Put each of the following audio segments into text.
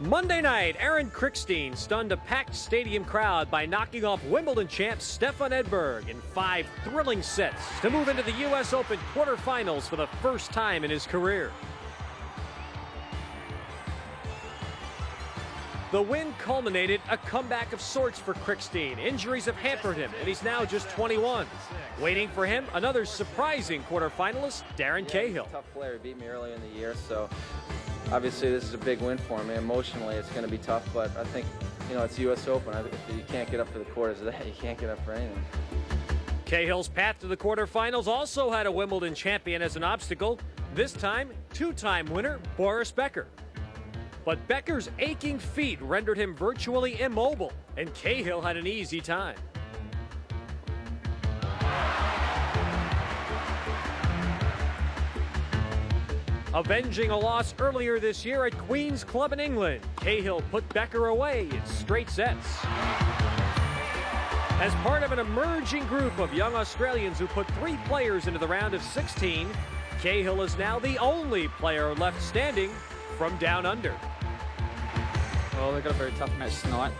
Monday night, Aaron Krickstein stunned a packed stadium crowd by knocking off Wimbledon champ Stefan Edberg in 5 thrilling sets to move into the U.S. Open quarterfinals for the first time in his career. The win culminated a comeback of sorts for Krickstein. Injuries have hampered him, and he's now just 21. Waiting for him, another surprising quarterfinalist, Darren Cahill. He's a tough player. He beat me earlier in the year, so obviously this is a big win for me. Emotionally, it's going to be tough, but I think, it's the U.S. Open. If you can't get up to the quarters of that, you can't get up for anything. Cahill's path to the quarterfinals also had a Wimbledon champion as an obstacle. This time, 2-time winner Boris Becker. But Becker's aching feet rendered him virtually immobile, and Cahill had an easy time. Avenging a loss earlier this year at Queen's Club in England, Cahill put Becker away in straight sets. As part of an emerging group of young Australians who put 3 players into the round of 16, Cahill is now the only player left standing from down under. Well, they've got a very tough match tonight.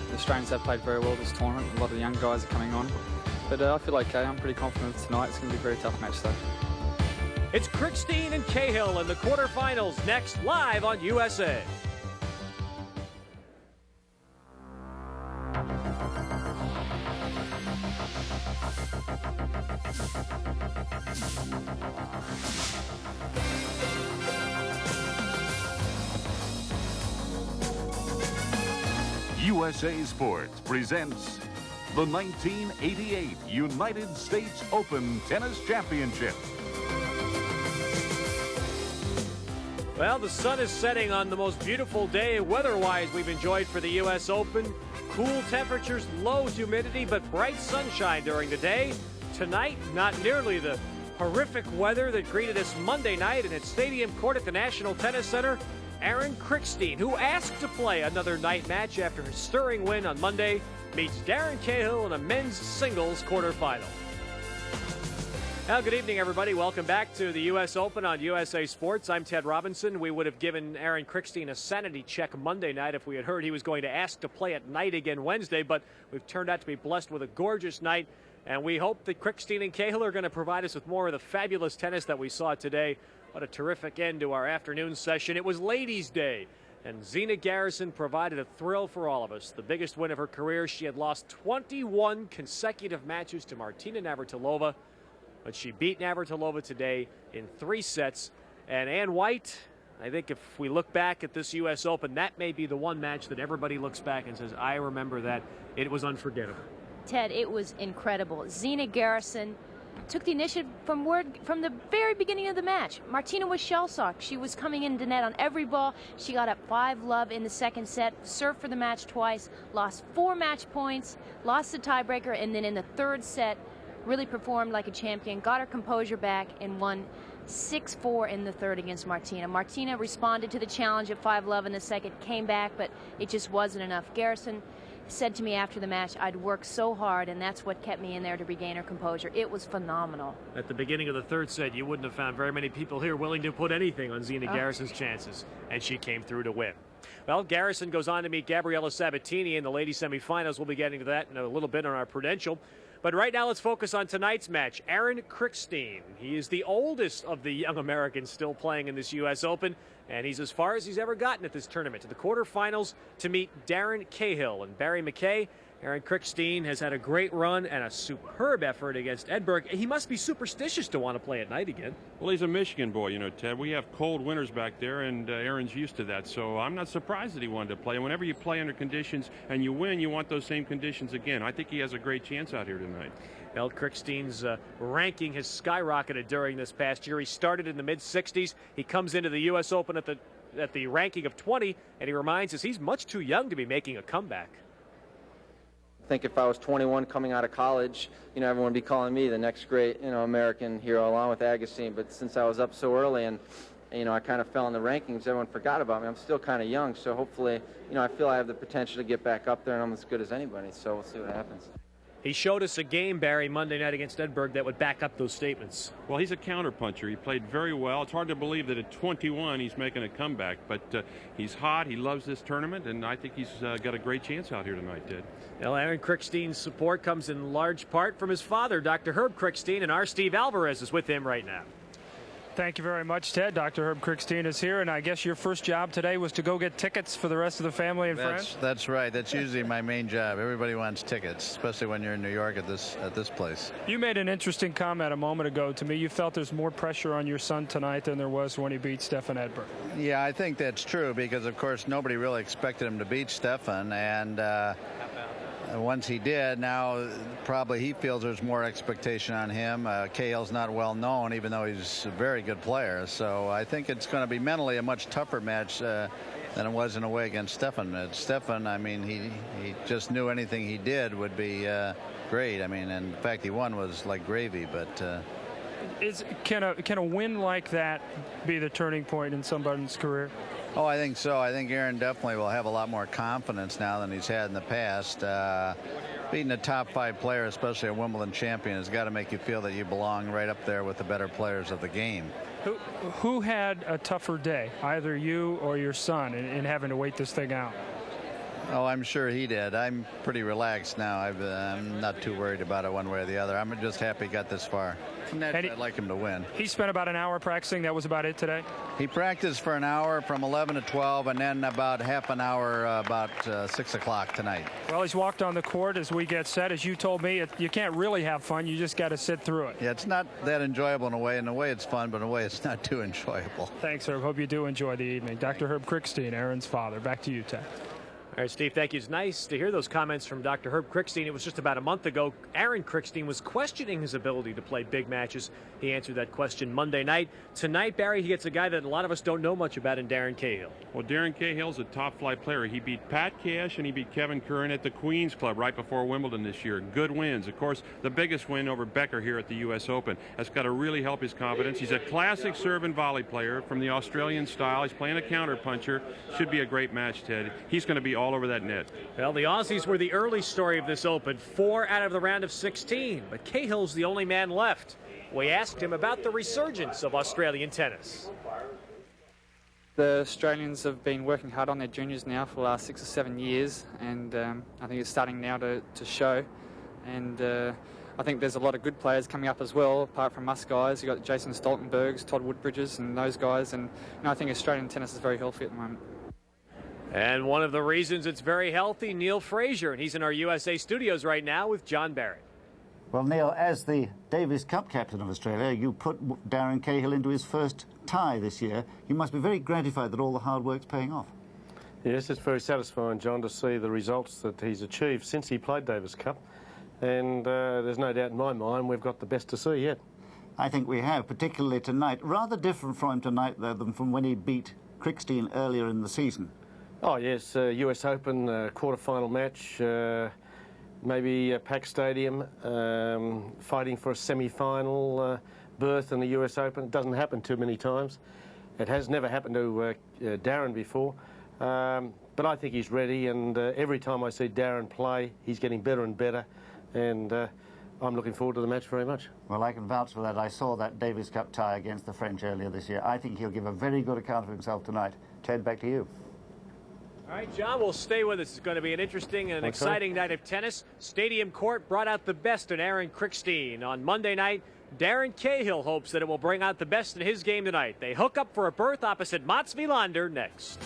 The Australians have played very well this tournament. A lot of young guys are coming on. But I feel okay. I'm pretty confident tonight. It's going to be a very tough match, though. It's Krickstein and Cahill in the quarterfinals next, live on USA. USA Sports presents the 1988 United States Open Tennis Championship. Well, the sun is setting on the most beautiful day weather-wise we've enjoyed for the U.S. Open. Cool temperatures, low humidity, but bright sunshine during the day. Tonight, not nearly the horrific weather that greeted us Monday night in its stadium court at the National Tennis Center. Aaron Krickstein, who asked to play another night match after his stirring win on Monday, meets Darren Cahill in a men's singles quarterfinal. Well, good evening, everybody. Welcome back to the U.S. Open on USA Sports. I'm Ted Robinson. We would have given Aaron Krickstein a sanity check Monday night if we had heard he was going to ask to play at night again Wednesday, but we've turned out to be blessed with a gorgeous night, and we hope that Krickstein and Cahill are going to provide us with more of the fabulous tennis that we saw today. What a terrific end to our afternoon session. It was Ladies' Day, and Zina Garrison provided a thrill for all of us. The biggest win of her career. She had lost 21 consecutive matches to Martina Navratilova, but she beat Navratilova today in 3 sets. And Ann White, I think if we look back at this U.S. Open, that may be the one match that everybody looks back and says, I remember that. It was unforgettable. Ted, it was incredible. Zina Garrison took the initiative from the very beginning of the match. Martina was shell-shocked. She was coming into net on every ball. She got up 5-love in the second set, served for the match twice, lost 4 match points, lost the tiebreaker, and then in the third set, really performed like a champion, got her composure back, and won 6-4 in the third against Martina. Martina responded to the challenge at 5-love in the second, came back, but it just wasn't enough. Garrison said to me after the match, I'd worked so hard, and that's what kept me in there to regain her composure. It was phenomenal. At the beginning of the third set, you wouldn't have found very many people here willing to put anything on Zina Garrison's chances, and she came through to win. Well, Garrison goes on to meet Gabriela Sabatini in the ladies semifinals. We'll be getting to that in a little bit on our Prudential. But right now, let's focus on tonight's match. Aaron Krickstein. He is the oldest of the young Americans still playing in this U.S. Open, and he's as far as he's ever gotten at this tournament, to the quarterfinals to meet Darren Cahill and Barry McKay. Aaron Krickstein has had a great run and a superb effort against Edberg. He must be superstitious to want to play at night again. Well, he's a Michigan boy, Ted. We have cold winters back there, and Aaron's used to that. So I'm not surprised that he wanted to play. And whenever you play under conditions and you win, you want those same conditions again. I think he has a great chance out here tonight. Well, Krickstein's ranking has skyrocketed during this past year. He started in the mid-60s. He comes into the U.S. Open at the ranking of 20, and he reminds us he's much too young to be making a comeback. I think if I was 21 coming out of college, everyone would be calling me the next great, American hero along with Agassi. But since I was up so early and, I kind of fell in the rankings, everyone forgot about me. I'm still kind of young, so hopefully, I feel I have the potential to get back up there, and I'm as good as anybody. So we'll see what happens. He showed us a game, Barry, Monday night against Edinburgh that would back up those statements. Well, he's a counterpuncher. He played very well. It's hard to believe that at 21 he's making a comeback, but he's hot. He loves this tournament, and I think he's got a great chance out here tonight, Ted. Well, Aaron Krickstein's support comes in large part from his father, Dr. Herb Krickstein, and our Steve Alvarez is with him right now. Thank you very much, Ted. Dr. Herb Krickstein is here, and I guess your first job today was to go get tickets for the rest of the family and friends? That's right. That's usually my main job. Everybody wants tickets, especially when you're in New York at this place. You made an interesting comment a moment ago to me. You felt there's more pressure on your son tonight than there was when he beat Stefan Edberg. Yeah, I think that's true because, of course, nobody really expected him to beat Stefan, and once he did, now probably he feels there's more expectation on him. Cahill's not well known, even though he's a very good player. So I think it's going to be mentally a much tougher match than it was in a way against Stefan. Stefan, I mean, he just knew anything he did would be great. I mean, and in fact, he won was like gravy. But can a win like that be the turning point in somebody's career? Oh, I think so. I think Aaron definitely will have a lot more confidence now than he's had in the past. Beating a top 5 player, especially a Wimbledon champion, has got to make you feel that you belong right up there with the better players of the game. Who had a tougher day, either you or your son, in having to wait this thing out? Oh, I'm sure he did. I'm pretty relaxed now. I'm not too worried about it one way or the other. I'm just happy he got this far. I'd like him to win. He spent about an hour practicing. That was about it today? He practiced for an hour from 11 to 12, and then about half an hour about 6 o'clock tonight. Well, he's walked on the court as we get set. As you told me, you can't really have fun. You just got to sit through it. Yeah, it's not that enjoyable in a way. In a way, it's fun, but in a way, it's not too enjoyable. Thanks, Herb. Hope you do enjoy the evening. Dr. Herb Krickstein, Aaron's father. Back to you, Ted. All right, Steve, thank you. It's nice to hear those comments from Dr. Herb Krickstein. It was just about a month ago. Aaron Krickstein was questioning his ability to play big matches. He answered that question Monday night. Tonight, Barry, he gets a guy that a lot of us don't know much about in Darren Cahill. Well, Darren Cahill's a top-flight player. He beat Pat Cash and he beat Kevin Curran at the Queen's Club right before Wimbledon this year. Good wins. Of course, the biggest win over Becker here at the U.S. Open. That's got to really help his confidence. He's a classic serve and volley player from the Australian style. He's playing a counter-puncher. Should be a great match, Ted. He's going to be all over that net. Well, the Aussies were the early story of this Open, 4 out of the round of 16, but Cahill's the only man left. We asked him about the resurgence of Australian tennis. The Australians have been working hard on their juniors now for the last 6 or 7 years, and I think it's starting now to show. And I think there's a lot of good players coming up as well, apart from us guys. You've got Jason Stoltenbergs, Todd Woodbridges, and those guys. And I think Australian tennis is very healthy at the moment. And one of the reasons it's very healthy, Neil Frazier, and he's in our USA studios right now with John Barrett. Well, Neil, as the Davis Cup captain of Australia, you put Darren Cahill into his first tie this year. You must be very gratified that all the hard work's paying off. Yes, it's very satisfying, John, to see the results that he's achieved since he played Davis Cup. And there's no doubt in my mind we've got the best to see yet. I think we have, particularly tonight. Rather different from him tonight, though, than from when he beat Krickstein earlier in the season. Oh, yes, US Open quarterfinal match, maybe Pack Stadium, fighting for a semi-final berth in the US Open. It doesn't happen too many times. It has never happened to Darren before. But I think he's ready, and every time I see Darren play, he's getting better and better. And I'm looking forward to the match very much. Well, I can vouch for that. I saw that Davis Cup tie against the French earlier this year. I think he'll give a very good account of himself tonight. Ted, back to you. All right, John, we'll stay with us. It's going to be an interesting and exciting night of tennis. Stadium Court brought out the best in Aaron Krickstein. On Monday night, Darren Cahill hopes that it will bring out the best in his game tonight. They hook up for a berth opposite Mats Wilander next.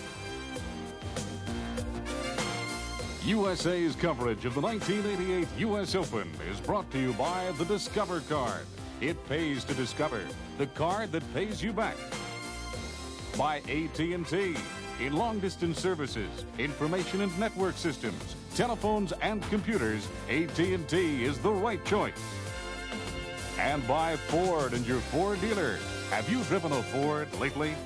USA's coverage of the 1988 U.S. Open is brought to you by the Discover Card. It pays to discover, the card that pays you back. By AT&T. In long-distance services, information and network systems, telephones and computers, AT&T is the right choice. And by Ford and your Ford dealer. Have you driven a Ford lately?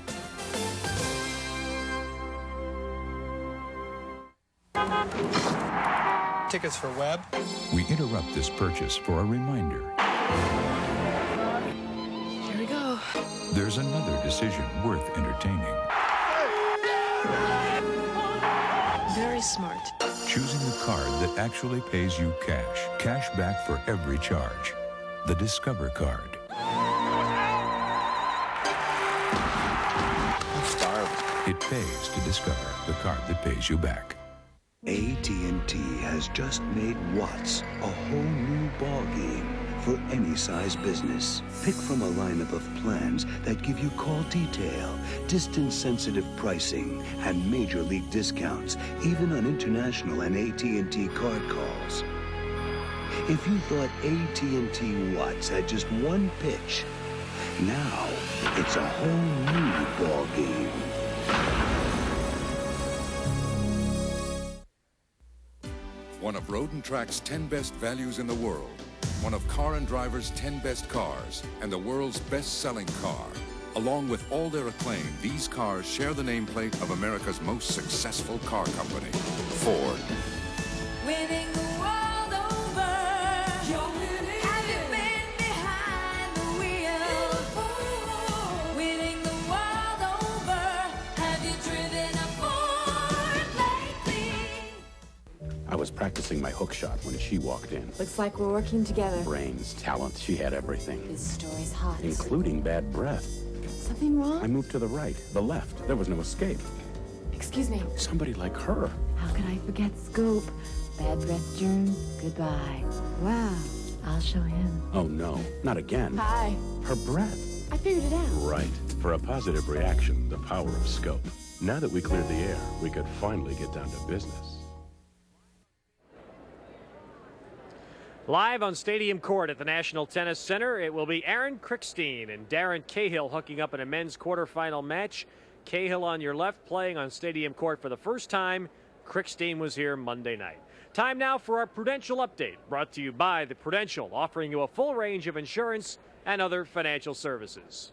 Tickets for Webb. We interrupt this purchase for a reminder. Here we go. There's another decision worth entertaining. Very smart. choosing the card that actually pays you cash. Cash back for every charge. The Discover card. I'm starved. It pays to discover the card that pays you back. AT&T has just made Watts a whole new ballgame for any size business. Pick from a lineup of plans that give you call detail, distance-sensitive pricing, and major league discounts, even on international and AT&T card calls. If you thought AT&T Watts had just one pitch, now it's a whole new ballgame. One of Road & Track's 10 best values in the world. One of Car and Driver's 10 best cars, and the world's best-selling car. Along with all their acclaim, these cars share the nameplate of America's most successful car company, Ford. Winning the world over. You're winning. Have you been behind the wheel? Winning the world over. Have you driven a Ford lately? I was practicing my hook shot when she walked in. Looks like we're working together. Brains, talent, she had everything. This story's hot. Including bad breath. Something wrong? I moved to the right, the left. There was no escape. Excuse me. Somebody like her. How could I forget Scoop? Bad breath germs, goodbye. Wow, I'll show him. Oh no, not again. Hi. Her breath. I figured it out. Right. For a positive reaction, the power of scope. Now that we cleared the air, we could finally get down to business. Live on Stadium Court at the National Tennis Center, it will be Aaron Krickstein and Darren Cahill hooking up in a men's quarterfinal match. Cahill on your left, playing on Stadium Court for the first time. Krickstein was here Monday night. Time now for our Prudential Update, brought to you by the Prudential, offering you a full range of insurance and other financial services.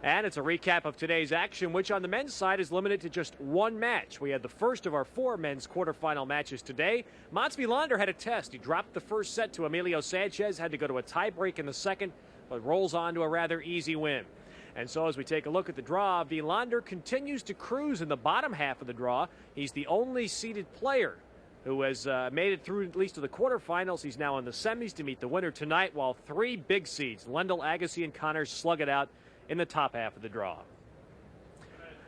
And it's a recap of today's action, which on the men's side is limited to just one match. We had the first of our 4 men's quarterfinal matches today. Mats Wilander had a test. He dropped the first set to Emilio Sanchez, had to go to a tiebreak in the second, but rolls on to a rather easy win. And so as we take a look at the draw, Wilander continues to cruise in the bottom half of the draw. He's the only seeded player who has made it through at least to the quarterfinals. He's now in the semis to meet the winner tonight, while 3 big seeds, Lendl, Agassi, and Connors, slug it out in the top half of the draw.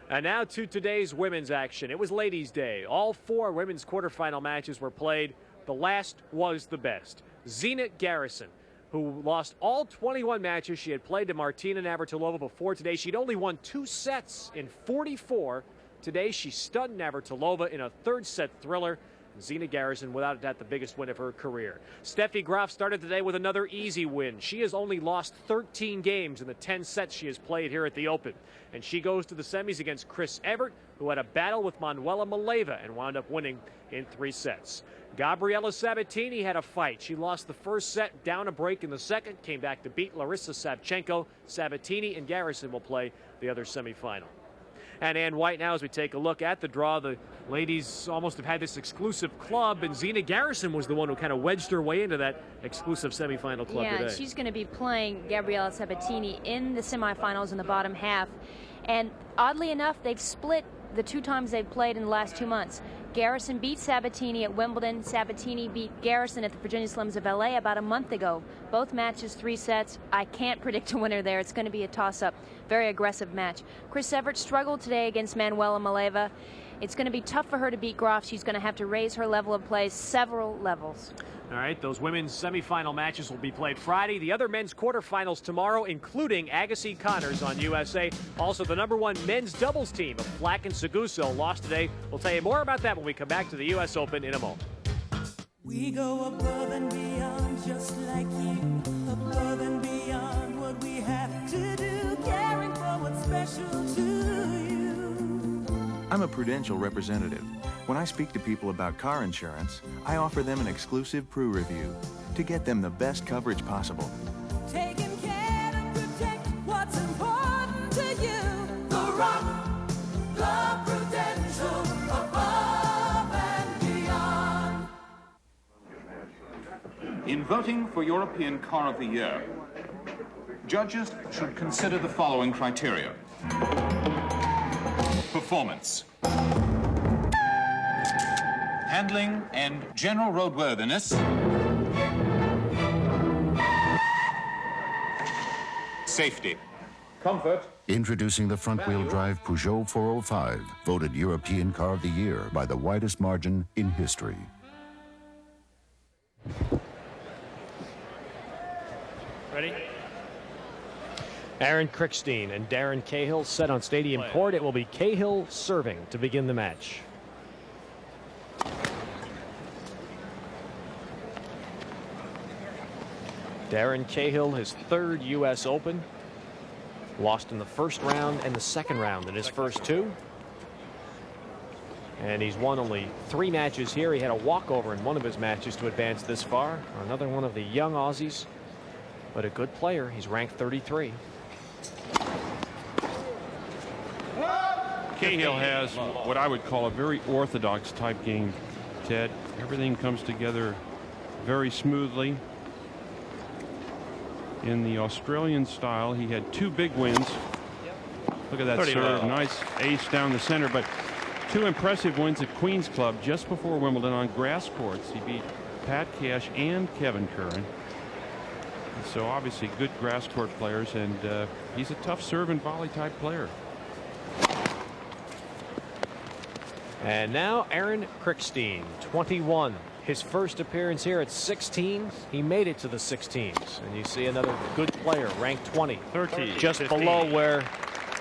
And now to today's women's action. It was Ladies' Day. All 4 women's quarterfinal matches were played. The last was the best. Zina Garrison, who lost all 21 matches she had played to Martina Navratilova before today. She'd only won 2 sets in 44. Today she stunned Navratilova in a 3rd set thriller. Zina Garrison, without a doubt, the biggest win of her career. Steffi Graf started the day with another easy win. She has only lost 13 games in the 10 sets she has played here at the Open. And she goes to the semis against Chris Evert, who had a battle with Manuela Maleva and wound up winning in 3 sets. Gabriela Sabatini had a fight. She lost the first set, down a break in the second, came back to beat Larissa Savchenko. Sabatini and Garrison will play the other semifinal. And Ann White now, as we take a look at the draw, the ladies almost have had this exclusive club, and Zina Garrison was the one who kind of wedged her way into that exclusive semifinal club today. Yeah, she's going to be playing Gabriela Sabatini in the semifinals in the bottom half. And oddly enough, they've split the 2 times they've played in the last 2 months. Garrison beat Sabatini at Wimbledon. Sabatini beat Garrison at the Virginia Slims of LA about a month ago. Both matches 3 sets. I can't predict a winner there. It's going to be a toss-up. Very aggressive match. Chris Evert struggled today against Manuela Maleva. It's going to be tough for her to beat Graf. She's going to have to raise her level of play several levels. All right, those women's semifinal matches will be played Friday. The other men's quarterfinals tomorrow, including Agassi Connors on USA. Also, the #1 men's doubles team of Flack and Seguso lost today. We'll tell you more about that when we come back to the U.S. Open in a moment. We go above and beyond, just like you. Above and beyond what we have to do, caring for what's special to you. I'm a Prudential representative. When I speak to people about car insurance, I offer them an exclusive Pru review to get them the best coverage possible. Taking care to protect what's important to you. The Rock, the Prudential, above and beyond. In voting for European Car of the Year, judges should consider the following criteria. handling and general roadworthiness. Safety. Comfort. Introducing the front-wheel drive Peugeot 405, voted European Car of the Year by the widest margin in history. Ready? Aaron Krickstein and Darren Cahill set on stadium court. It will be Cahill serving to begin the match. Darren Cahill, his third U.S. Open. Lost in the first round and the second round in his first two. And he's won only 3 matches here. He had a walkover in one of his matches to advance this far. Another one of the young Aussies, but a good player. He's ranked 33. Cahill has what I would call a very orthodox type game, Ted. Everything comes together very smoothly. In the Australian style, he had 2 big wins. Look at that serve. Nice ace down the center, but 2 impressive wins at Queen's Club just before Wimbledon on grass courts. He beat Pat Cash and Kevin Curran. So obviously good grass court players, and he's a tough serve and volley type player. And now Aaron Krickstein, 21. His first appearance here at 16. He made it to the 16s. And you see another good player, ranked 20. 13. Just 15. below where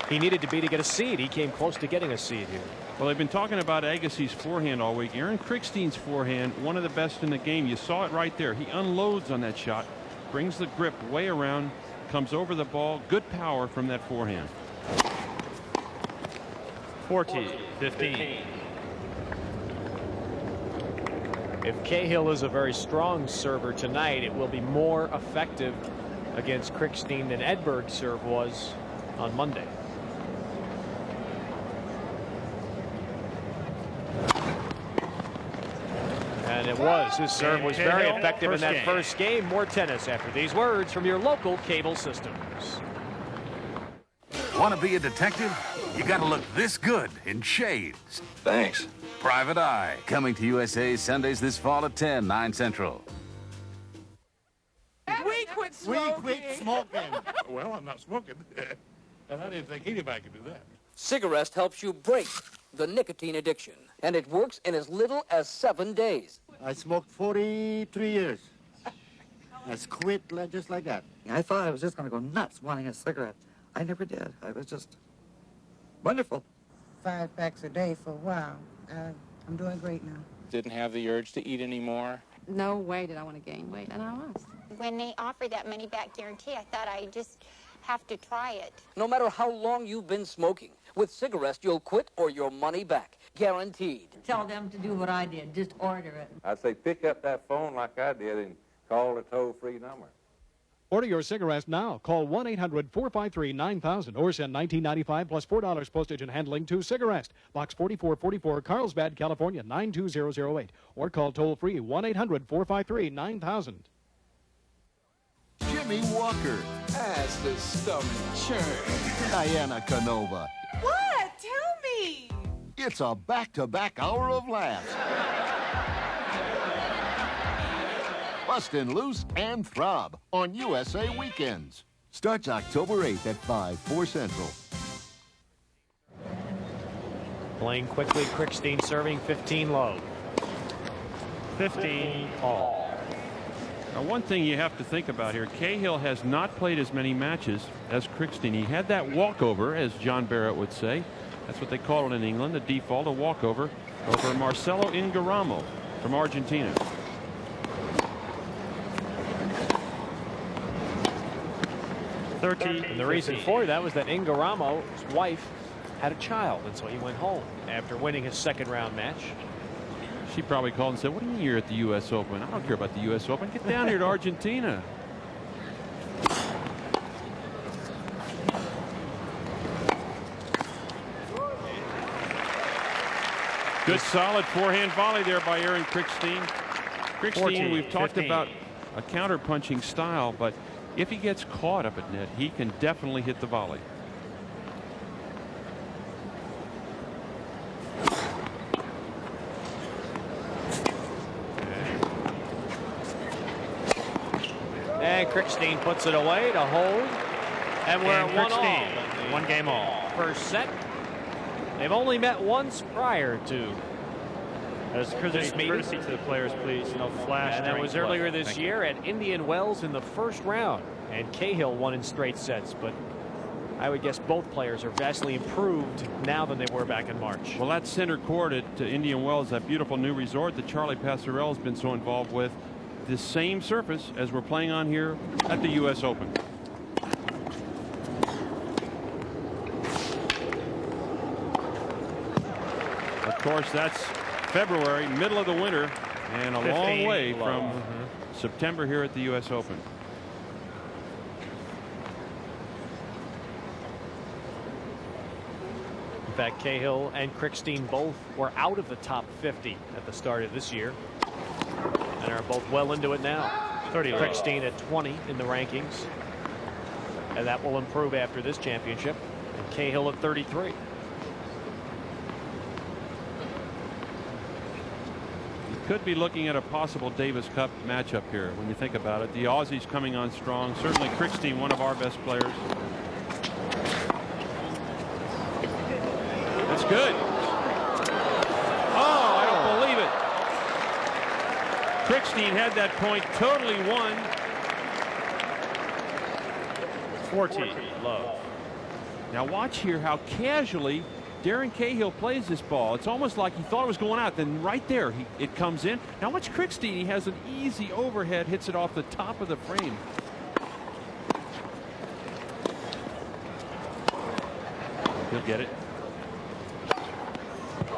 he needed to be to get a seed. He came close to getting a seed here. Well, they've been talking about Agassi's forehand all week. Aaron Krickstein's forehand, one of the best in the game. You saw it right there. He unloads on that shot, brings the grip way around, comes over the ball. Good power from that forehand. 14-15. If Cahill is a very strong server tonight, it will be more effective against Krickstein than Edberg's serve was on Monday. And it was. His serve was very effective in that first game. More tennis after these words from your local cable systems. Want to be a detective? You got to look this good in shades. Thanks. Private Eye, coming to USA Sundays this fall at 10, 9 Central. We quit smoking. We quit smoking. Well, I'm not smoking. And I didn't think anybody could do that. Cigarette helps you break the nicotine addiction, and it works in as little as 7 days. I smoked 43 years. I quit just like that. I thought I was just going to go nuts wanting a cigarette. I never did. I was just wonderful. 5 packs a day for a while. I'm doing great now. Didn't have the urge to eat anymore. No way did I want to gain weight, and I was. When they offered that money back guarantee, I thought I just have to try it. No matter how long you've been smoking, with cigarettes you'll quit or your money back. Guaranteed. Tell them to do what I did. Just order it. I'd say pick up that phone like I did and call the toll-free number. Order your cigarettes now. Call 1-800-453-9000 or send $19.95 plus $4 postage and handling to Cigarettes, Box 4444, Carlsbad, California, 92008. Or call toll-free 1-800-453-9000. Jimmy Walker. As the stomach churn. Diana Canova. What? Tell me. It's a back-to-back hour of laughs. Bustin' Loose and Throb on USA Weekends. Starts October 8th at 5, 4 Central. Playing quickly, Krickstein serving 15 low. 15 all. Now, one thing you have to think about here, Cahill has not played as many matches as Krickstein. He had that walkover, as John Barrett would say. That's what they call it in England, a default, a walkover, over Marcelo Ingaramo from Argentina. And the reason for that was that Ingaramo's wife had a child, and so he went home after winning his second round match. She probably called and said, "What do you mean you're at the U.S. Open? I don't care about the U.S. Open. Get down here to Argentina." Good solid forehand volley there by Aaron Krickstein. Krickstein, we've talked about a counter-punching style, but if he gets caught up at net, he can definitely hit the volley. And Krickstein puts it away to hold. And we're at 1-all. 1 game all. First set. They've only met once prior to As courtesy to the players, please. No flash. And that was play. earlier this Thank year at Indian Wells in the first round. And Cahill won in straight sets, but I would guess both players are vastly improved now than they were back in March. Well, that center court at Indian Wells, that beautiful new resort that Charlie Passerelle has been so involved with, the same surface as we're playing on here at the U.S. Open. Of course, that's February, middle of the winter, and a long way from September here at the U.S. Open. In fact, Cahill and Krickstein both were out of the top 50 at the start of this year and are both well into it now. 30 Krickstein at 20 in the rankings, and that will improve after this championship. And Cahill at 33. Could be looking at a possible Davis Cup matchup here when you think about it. The Aussies coming on strong. Certainly Krickstein, one of our best players. That's good. Oh, I don't believe it. Krickstein had that point totally won. 14 love. Now watch here how casually Darren Cahill plays this ball. It's almost like he thought it was going out. Then right there, it comes in. Now watch Krickstein. He has an easy overhead, hits it off the top of the frame. He'll get it.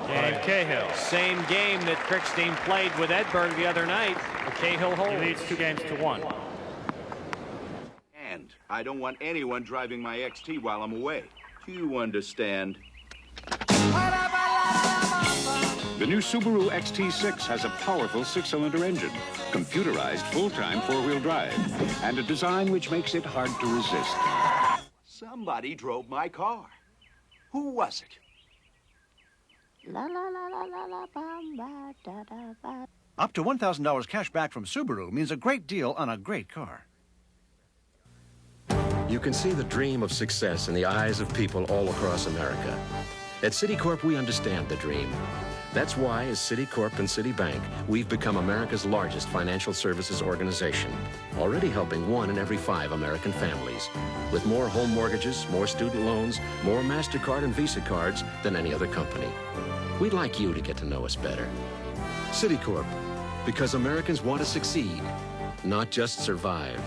Game Cahill. Same game that Krickstein played with Edberg the other night. Cahill holds. He leads 2-1. And I don't want anyone driving my XT while I'm away. Do you understand? The new Subaru XT6 has a powerful 6-cylinder engine, computerized full-time 4-wheel drive, and a design which makes it hard to resist. Somebody drove my car. Who was it? Up to $1,000 cash back from Subaru means a great deal on a great car. You can see the dream of success in the eyes of people all across America. At Citicorp, we understand the dream. That's why, as Citicorp and Citibank, we've become America's largest financial services organization, already helping 1 in every 5 American families, with more home mortgages, more student loans, more MasterCard and Visa cards than any other company. We'd like you to get to know us better. Citicorp, because Americans want to succeed, not just survive.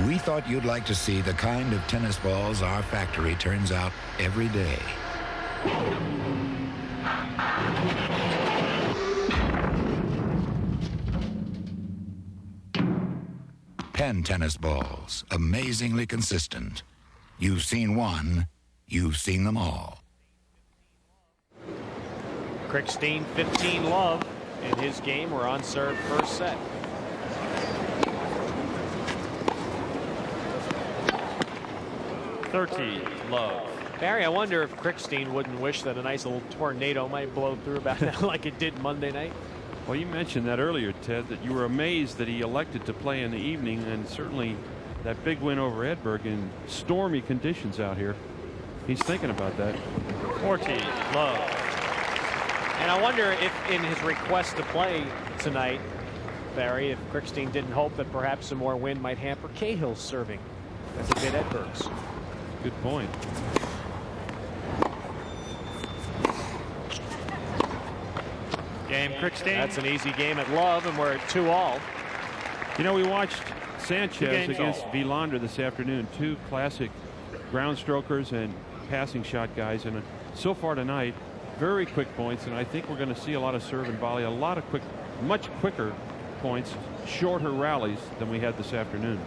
We thought you'd like to see the kind of tennis balls our factory turns out every day. Pen tennis balls, amazingly consistent. You've seen one, you've seen them all. Krickstein 15 love in his game. We're on serve first set. Love. Barry, I wonder if Krickstein wouldn't wish that a nice little tornado might blow through about now like it did Monday night. Well, you mentioned that earlier, Ted, that you were amazed that he elected to play in the evening, and certainly that big win over Edberg in stormy conditions out here. He's thinking about that. 14 love. And I wonder if in his request to play tonight, Barry, if Krickstein didn't hope that perhaps some more wind might hamper Cahill's serving. That's a bit Edberg's. Good point. Game Krickstein. That's an easy game at love, and we're at 2-all. You know, we watched Sanchez against Vilander this afternoon. 2 classic ground strokers and passing shot guys, and so far tonight, very quick points, and I think we're going to see a lot of serve and volley, a lot of much quicker points, shorter rallies than we had this afternoon.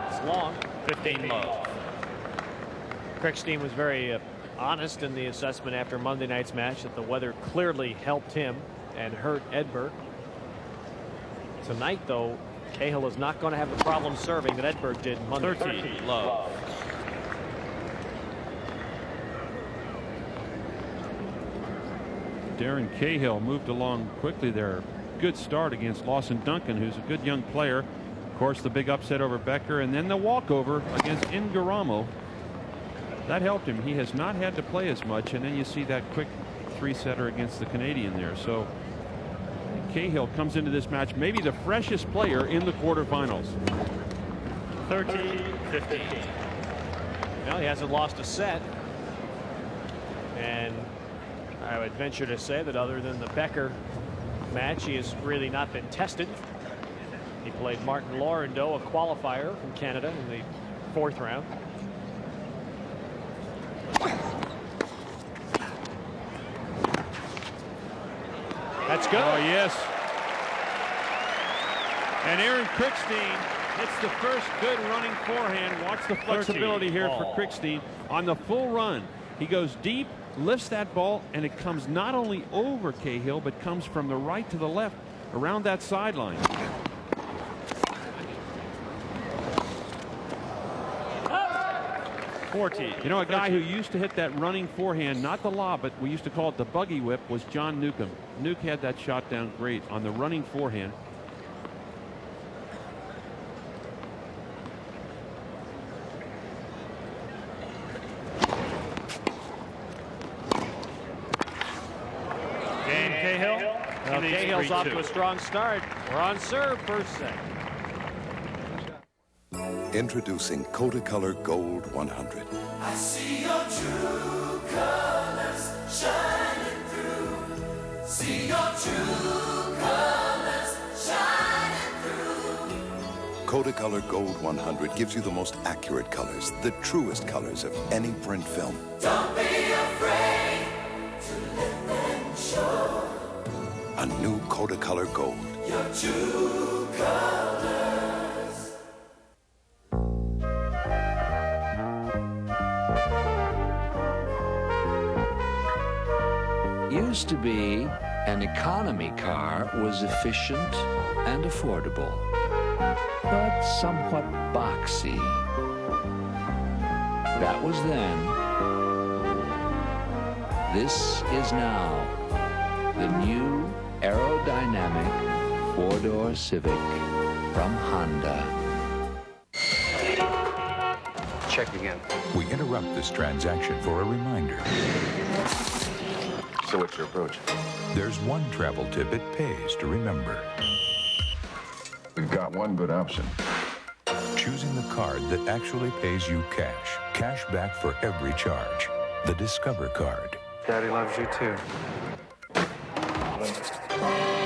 It's long. 15 love. Krickstein was very honest in the assessment after Monday night's match that the weather clearly helped him and hurt Edberg. Tonight, though, Cahill is not going to have the problem serving that Edberg did Monday. 13, love. Darren Cahill moved along quickly there. Good start against Lawson Duncan, who's a good young player. Of course, the big upset over Becker, and then the walkover against Ingaramo. That helped him. He has not had to play as much, and then you see that quick three-setter against the Canadian there. So Cahill comes into this match maybe the freshest player in the quarterfinals. 13-15. Well, he hasn't lost a set. And I would venture to say that other than the Becker match, he has really not been tested. He played Martin Laurendeau, a qualifier from Canada, in the 4th round. That's good. Oh, yes. And Aaron Krickstein hits the first good running forehand. Watch the flexibility here for Krickstein on the full run. He goes deep, lifts that ball, and it comes not only over Cahill, but comes from the right to the left around that sideline. You know, a guy who used to hit that running forehand, not the lob, but we used to call it the buggy whip, was John Newcomb. Nuke had that shot down great on the running forehand. Game Cahill. Well, Cahill's off to a strong start. We're on serve first set. Introducing Kodacolor Gold 100. I see your true colors shining through. See your true colors shining through. Kodacolor Gold 100 gives you the most accurate colors, the truest colors of any print film. Don't be afraid to let them show. A new Kodacolor Gold. Your true colors. Used to be an economy car was efficient and affordable, but somewhat boxy. That was then. This is now. The new aerodynamic four-door Civic from Honda. Check again. We interrupt this transaction for a reminder. So what's your approach? There's one travel tip it pays to remember. We've got one good option. Choosing the card that actually pays you cash. Cash back for every charge. The Discover card. Daddy loves you too.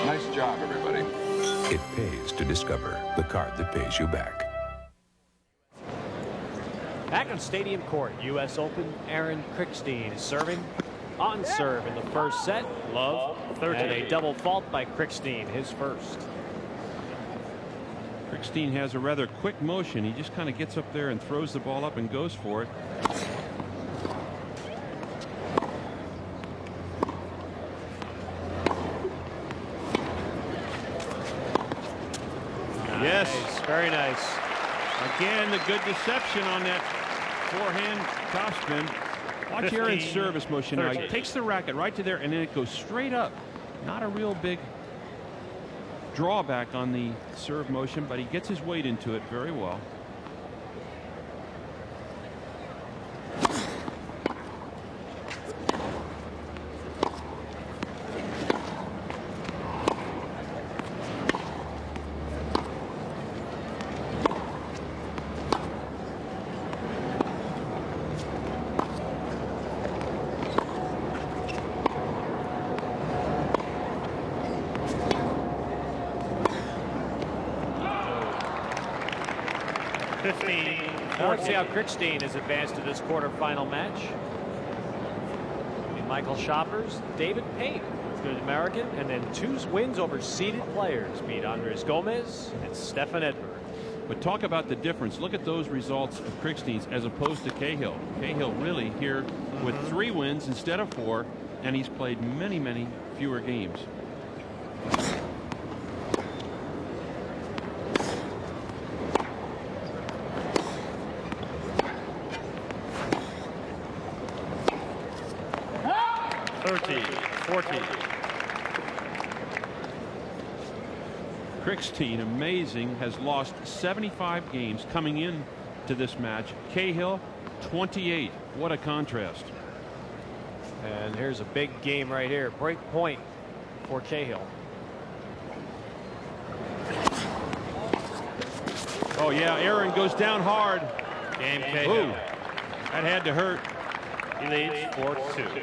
Nice job, everybody. It pays to Discover, the card that pays you back. Back on Stadium Court, U.S. Open, Aaron Krickstein is serving. On serve in the first set, love, and a double fault by Krickstein, his first. Krickstein has a rather quick motion. He just kind of gets up there and throws the ball up and goes for it. Yes, very nice. Again, the good deception on that forehand topspin. Watch Aaron's service motion now. He takes the racket right to there, and then it goes straight up. Not a real big drawback on the serve motion, but he gets his weight into it very well. Let's see how Krickstein has advanced to this quarterfinal match. Michael Shoppers, David Payne, good American, and then 2 wins over seeded players beat Andres Gomez and Stefan Edberg. But talk about the difference. Look at those results of Krickstein's as opposed to Cahill. Cahill really here with 3 wins instead of 4, and he's played many, many fewer games. 13, 14. Krickstein, amazing, has lost 75 games coming in to this match. Cahill, 28. What a contrast. And here's a big game right here. Break point for Cahill. Oh, yeah, Aaron goes down hard. Game Cahill. That had to hurt. He leads 4-2.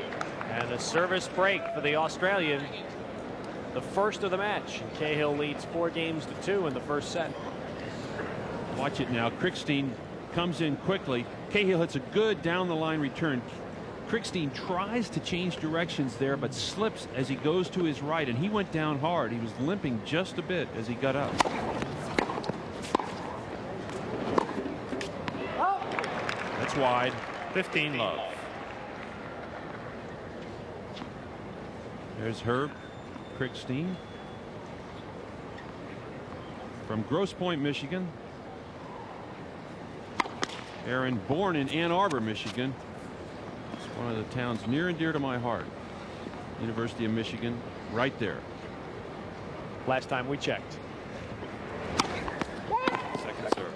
And a service break for the Australian. The first of the match. And Cahill leads 4-2 in the first set. Watch it now. Krickstein comes in quickly. Cahill hits a good down-the-line return. Krickstein tries to change directions there, but slips as he goes to his right, and he went down hard. He was limping just a bit as he got up. That's wide. 15 love. There's Herb Krickstein from Grosse Pointe, Michigan. Aaron, born in Ann Arbor, Michigan. It's one of the towns near and dear to my heart. University of Michigan, right there. Last time we checked. Second serve.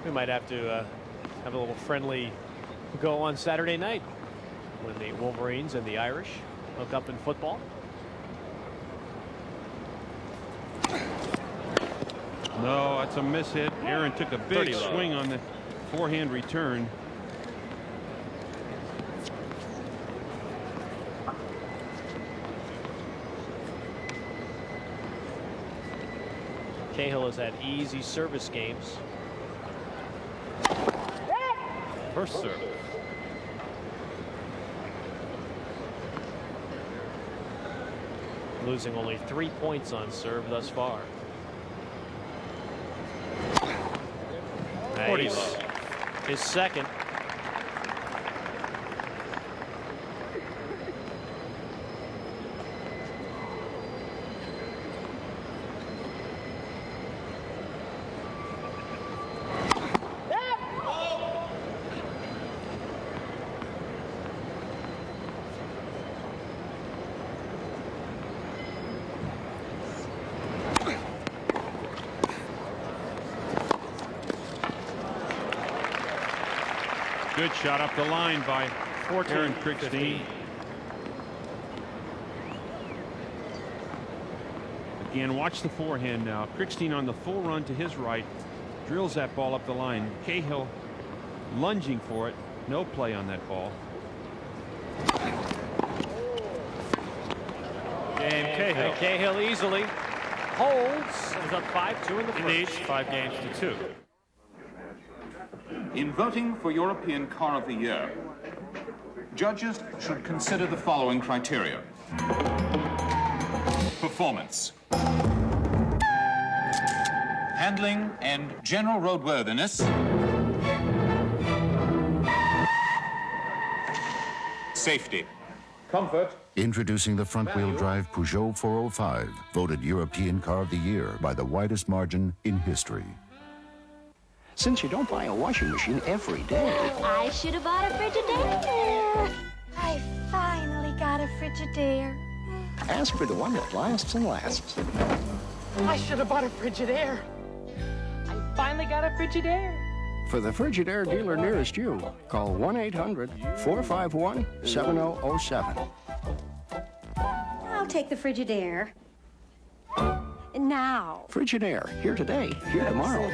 We might have to have a little friendly go on Saturday night when the Wolverines and the Irish hook up in football. No, that's a miss hit. Aaron took a big swing on the forehand return. Cahill has had easy service games. First serve. Losing only 3 points on serve thus far. 40 Nice. love. His second. Good shot up the line by Aaron Krickstein. Again, watch the forehand now. Krickstein on the full run to his right. Drills that ball up the line. Cahill lunging for it. No play on that ball. Game Cahill. Cahill easily holds. Is up 5-2 in the He first. leads 5-2. In voting for European Car of the Year, judges should consider the following criteria. Performance, handling and general roadworthiness, safety, comfort. Introducing the front-wheel drive Peugeot 405, voted European Car of the Year by the widest margin in history. Since you don't buy a washing machine every day. I should have bought a Frigidaire. I finally got a Frigidaire. Ask for the one that lasts and lasts. I should have bought a Frigidaire. I finally got a Frigidaire. For the Frigidaire dealer nearest you, call 1-800-451-7007. I'll take the Frigidaire. Now. Frigidaire, here today, here tomorrow.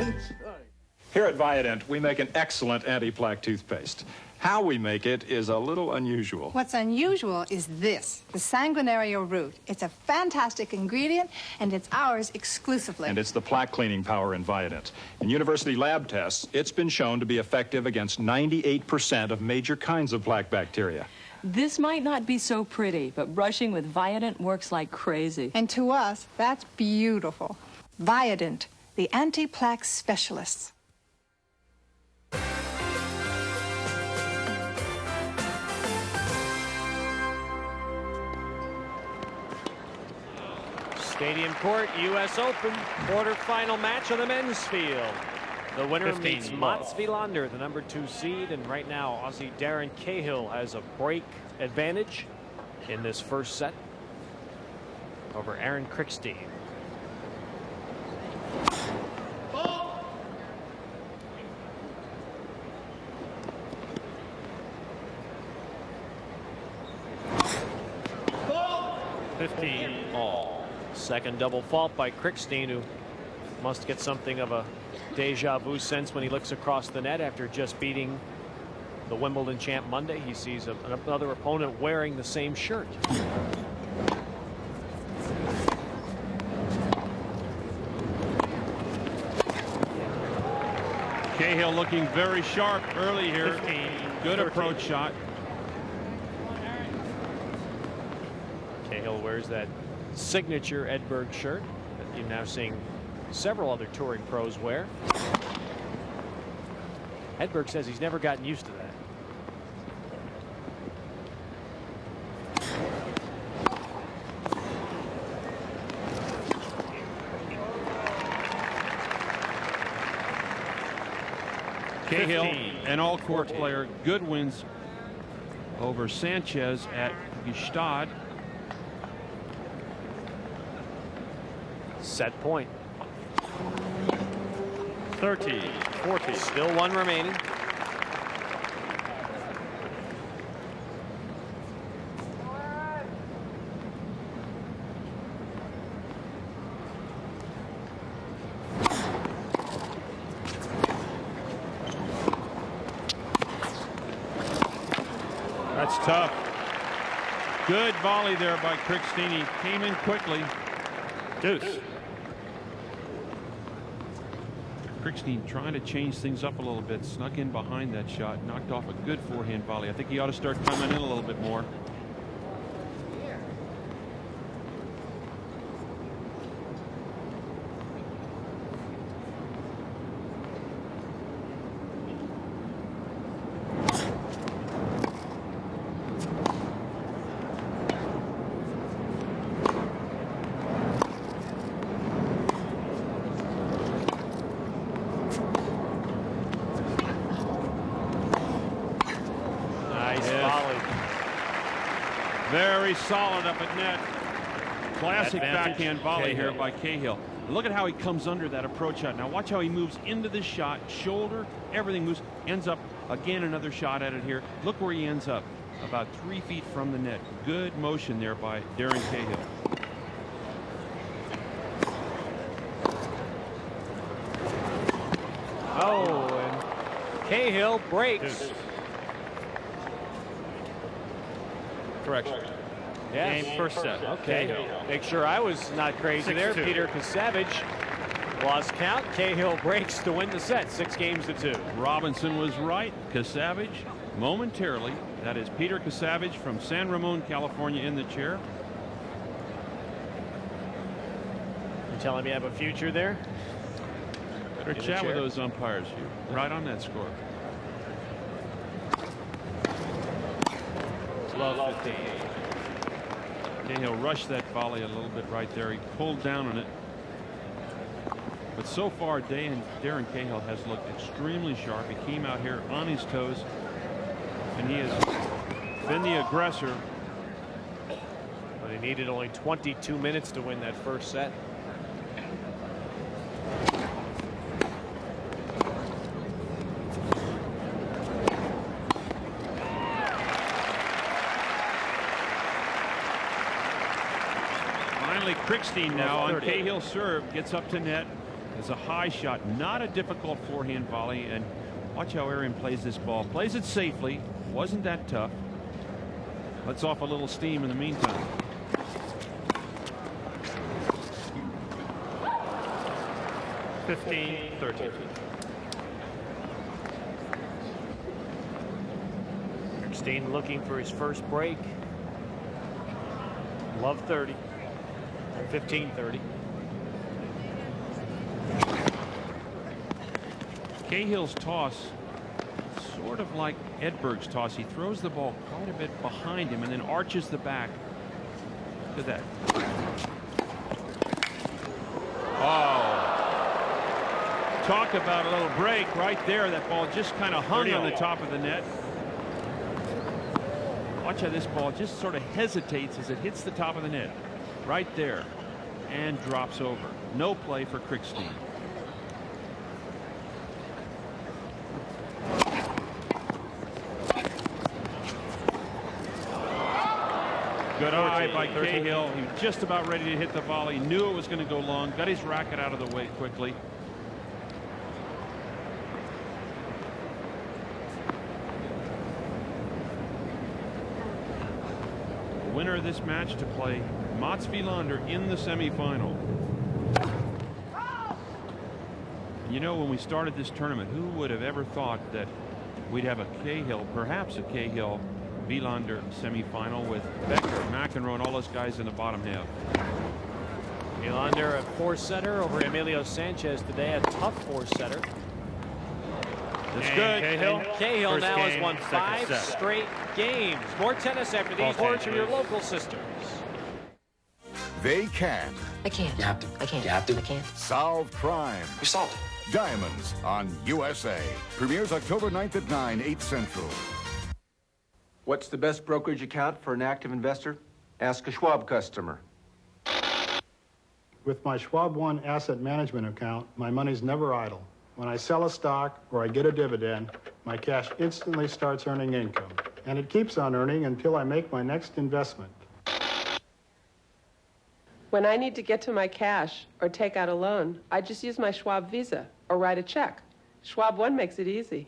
Here at Viadent, we make an excellent anti-plaque toothpaste. How we make it is a little unusual. What's unusual is this, the sanguinario root. It's a fantastic ingredient, and it's ours exclusively. And it's the plaque cleaning power in Viadent. In university lab tests, it's been shown to be effective against 98% of major kinds of plaque bacteria. This might not be so pretty, but brushing with Viadent works like crazy. And to us, that's beautiful. Viadent, the anti-plaque specialists. Stadium Court, U.S. Open, quarterfinal match on the men's field. The winner 15 meets ball. Mats Wilander, the number 2 seed, and right now Aussie Darren Cahill has a break advantage in this first set over Aaron Krickstein. Ball. 15 all. Second double fault by Krickstein, who must get something of a deja vu sense when he looks across the net after just beating the Wimbledon champ Monday. He sees another opponent wearing the same shirt. Cahill looking very sharp early here. 15, Good 13. approach shot. Cahill wears that signature Edberg shirt that you're now seeing several other touring pros wear. Edberg says he's never gotten used to that. Cahill, an all-court player, good wins over Sanchez at Gstaad. Set point. 30, 40. Still one remaining. That's tough. Good volley there by Krickstein. He came in quickly. Deuce. Krickstein trying to change things up a little bit. Snuck in behind that shot. Knocked off a good forehand volley. I think he ought to start coming in a little bit more. Very solid up at net. Classic Advantage, backhand volley Cahill. here by Cahill. Look at how he comes under that approach shot. Now watch how he moves into the shot. Shoulder, everything moves. Ends up again another shot at it here. Look where he ends up. About 3 feet from the net. Good motion there by Darren Cahill. Oh, and Cahill breaks. Correction. Yes. Game first set. Okay. Cahill. Make sure I was not crazy there. 6-2. Peter Kasavage lost count. Cahill breaks to win the set, 6-2. Robinson was right. Kasavage momentarily. That is Peter Kasavage from San Ramon, California, in the chair. You telling me I have a future there? Better In the chat with chair. those umpires. You're right on that score. Love 15. Cahill rushed that volley a little bit right there. He pulled down on it. But so far, Darren Cahill has looked extremely sharp. He came out here on his toes, and he has been the aggressor. But he needed only 22 minutes to win that first set. Finally, Krickstein now on Cahill's serve gets up to net. It's a high shot, not a difficult forehand volley. And watch how Aaron plays this ball. Plays it safely. Wasn't that tough. Lets off a little steam in the meantime. $15, 13. Krickstein looking for his first break. Love 30. 15-30. Cahill's toss, sort of like Edberg's toss. He throws the ball quite a bit behind him and then arches the back. Look at that. Oh. Talk about a little break right there. That ball just kind of hung on the top of the net. Watch how this ball just sort of hesitates as it hits the top of the net. Right there. And drops over. No play for Krickstein. Good eye by Cahill. He was just about ready to hit the volley. Knew it was going to go long. Got his racket out of the way quickly. The winner of this match to play Mats Wilander in the semifinal. You know, when we started this tournament, who would have ever thought that we'd have a Cahill, perhaps a Cahill Wilander semifinal with Becker, McEnroe, and all those guys in the bottom half. Wilander, a four-setter over Emilio Sanchez today, a tough four-setter. That's good. Cahill now has won 5 straight games. More tennis after these words from your local sisters. They can. I can't. You have to. I can't. You have to. I can't. Solve crime. You solved it. Diamonds on USA. Premieres October 9th at 9, 8 Central. What's the best brokerage account for an active investor? Ask a Schwab customer. With my Schwab One asset management account, my money's never idle. When I sell a stock or I get a dividend, my cash instantly starts earning income. And it keeps on earning until I make my next investment. When I need to get to my cash or take out a loan, I just use my Schwab Visa or write a check. Schwab One makes it easy.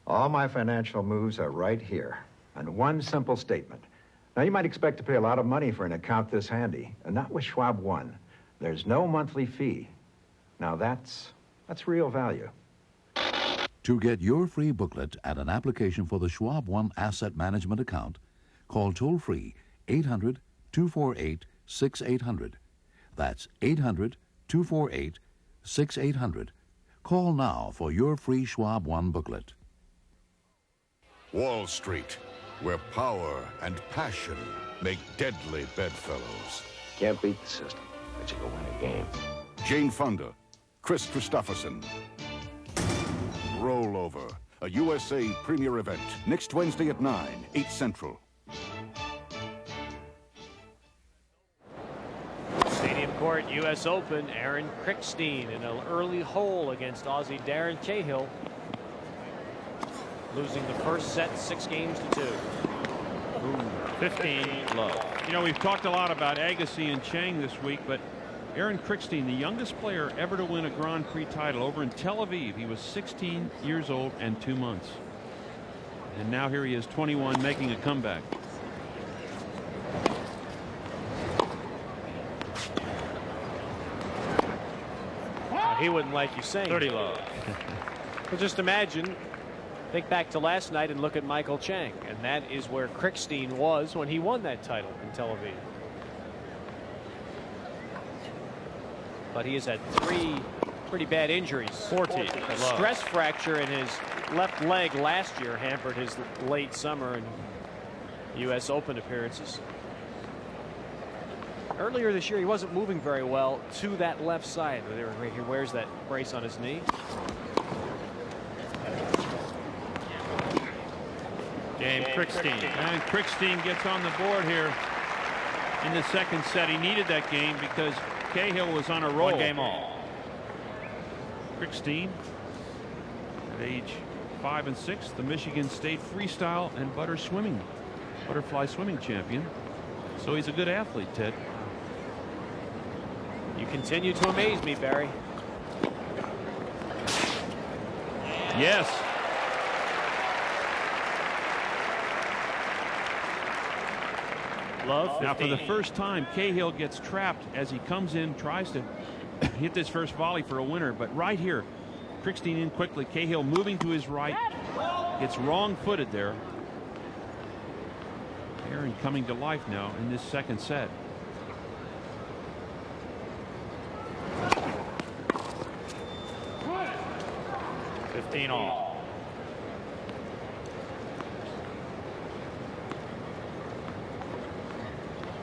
All my financial moves are right here, and one simple statement. Now, you might expect to pay a lot of money for an account this handy, and not with Schwab One. There's no monthly fee. Now, that's real value. To get your free booklet and an application for the Schwab One Asset Management account, call toll-free 800-248-6800. That's 800-248-6800. Call now for your free Schwab One booklet. Wall Street, where power and passion make deadly bedfellows. Can't beat the system, but you go win a game. Jane Fonda, Chris Christopherson. Rollover, a USA premiere event, next Wednesday at 9, 8 Central. Stadium Court U.S. Open, Aaron Krickstein in an early hole against Aussie Darren Cahill. Losing the first set 6-2. 15 love. You know, we've talked a lot about Agassi and Chang this week, but Aaron Krickstein, the youngest player ever to win a Grand Prix title over in Tel Aviv. He was 16 years old and 2 months. And now here he is, 21, making a comeback. He wouldn't like you saying 30 love. Well, just imagine, think back to last night and look at Michael Chang, and that is where Krickstein was when he won that title in Tel Aviv. But he has had 3 pretty bad injuries. 40. A stress fracture in his left leg last year hampered his late summer and U.S. Open appearances. Earlier this year, he wasn't moving very well to that left side. He wears that brace on his knee. Game Krickstein. And Krickstein gets on the board here in the second set. He needed that game because Cahill was on a roll. 1 game all. Krickstein, at age 5 and 6, the Michigan State freestyle and butterfly swimming champion. So he's a good athlete, Ted. You continue to amaze me, Barry. Yes. Love. Now, for the first time, Cahill gets trapped as he comes in, tries to hit this first volley for a winner. But right here, Krickstein in quickly. Cahill moving to his right. Gets wrong-footed there. Aaron coming to life now in this second set. All.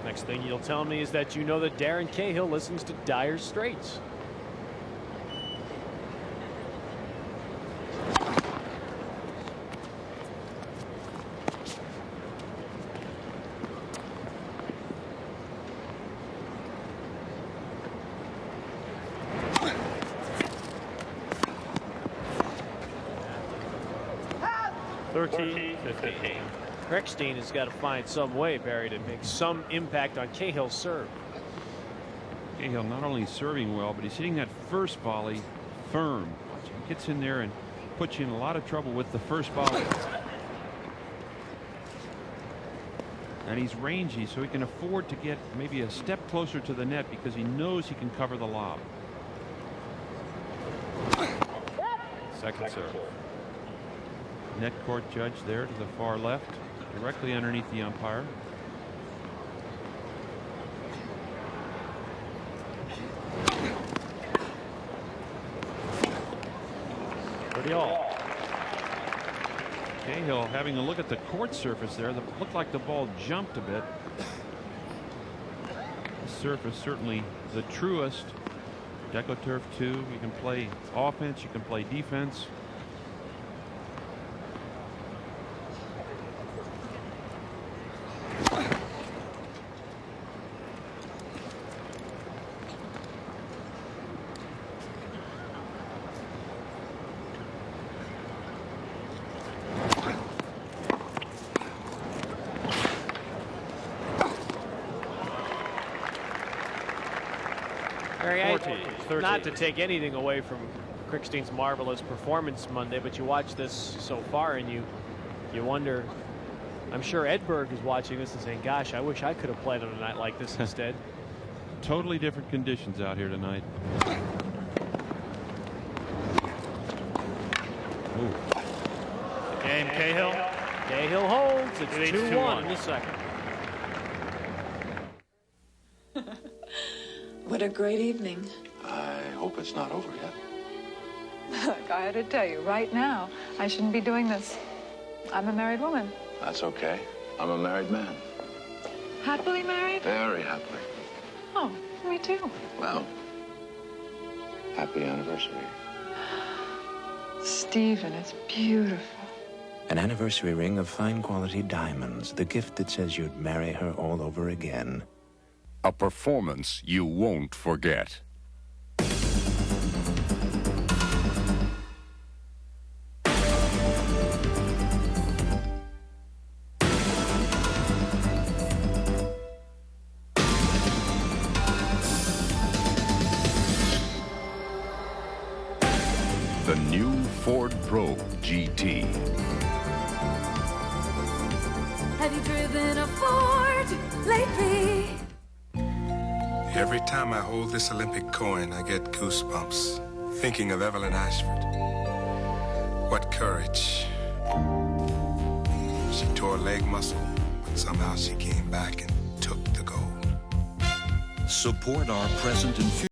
Next thing you'll tell me is that you know that Darren Cahill listens to Dire Straits. 13-15. Krickstein has got to find some way, Barry, to make some impact on Cahill's serve. Cahill not only serving well, but he's hitting that first volley firm. He gets in there and puts you in a lot of trouble with the first volley. And he's rangy, so he can afford to get maybe a step closer to the net because he knows he can cover the lob. Second serve. Net court judge there to the far left, directly underneath the umpire. Pretty all. Cahill having a look at the court surface there. Looked like the ball jumped a bit. The surface certainly the truest. DecoTurf 2. You can play offense. You can play defense. Not to take anything away from Krickstein's marvelous performance Monday, but you watch this so far and you wonder. I'm sure Edberg is watching this and saying, gosh, I wish I could have played on a night like this instead. Totally different conditions out here tonight. Ooh. Game, Cahill. Cahill holds. It's 2-1 in the second. What a great evening. I hope it's not over yet. Look, I had to tell you, right now, I shouldn't be doing this. I'm a married woman. That's okay. I'm a married man. Happily married? Very happily. Oh, me too. Well, happy anniversary. Stephen, it's beautiful. An anniversary ring of fine quality diamonds. The gift that says you'd marry her all over again. A performance you won't forget. The new Ford Pro GT. Have you driven a Ford lately? Every time I hold this Olympic coin, I get goosebumps, thinking of Evelyn Ashford. What courage. She tore a leg muscle, but somehow she came back and took the gold. Support our present and future.